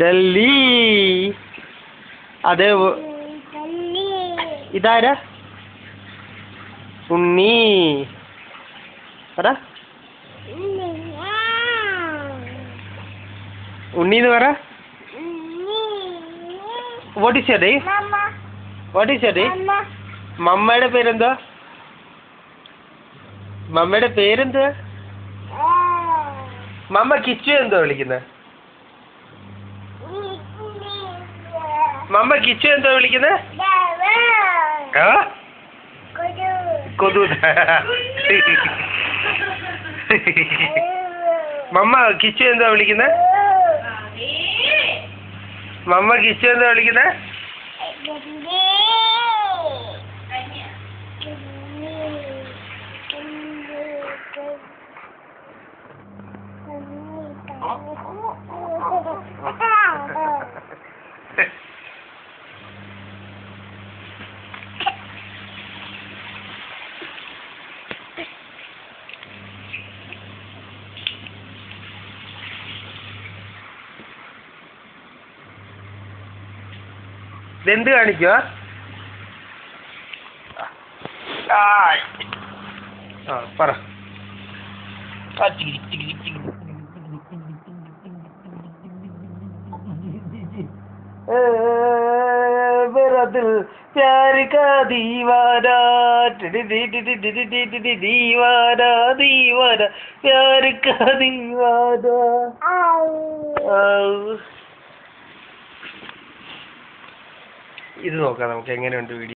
ഡൽഹി. അതെ. ഇതാരാ? ഉണ്ണി. പറ. ഉണ്ണി എന്ന് പറ. What is your name? What is your name? മമ്മയുടെ പേരെന്താ? മമ്മയുടെ പേരെന്താ? മമ്മ കിച്ചു എന്താ വിളിക്കുന്നത്? മമ്മ കിച്ചു എന്താ വിളിക്കുന്നത്? കൊതു. മമ്മ കിച്ചു എന്താ വിളിക്കുന്നത്? മമ്മ കിച്ചു എന്താ വിളിക്കുന്നത്? ഇതെന്ത് കാണിക്കുക? പറ. मेरा दिल प्यार का दीवाना दीवाना दीवाना प्यार का दीवाना. ഇത് നോക്കാം നമുക്ക് എങ്ങനെയുണ്ട് വീഡിയോ.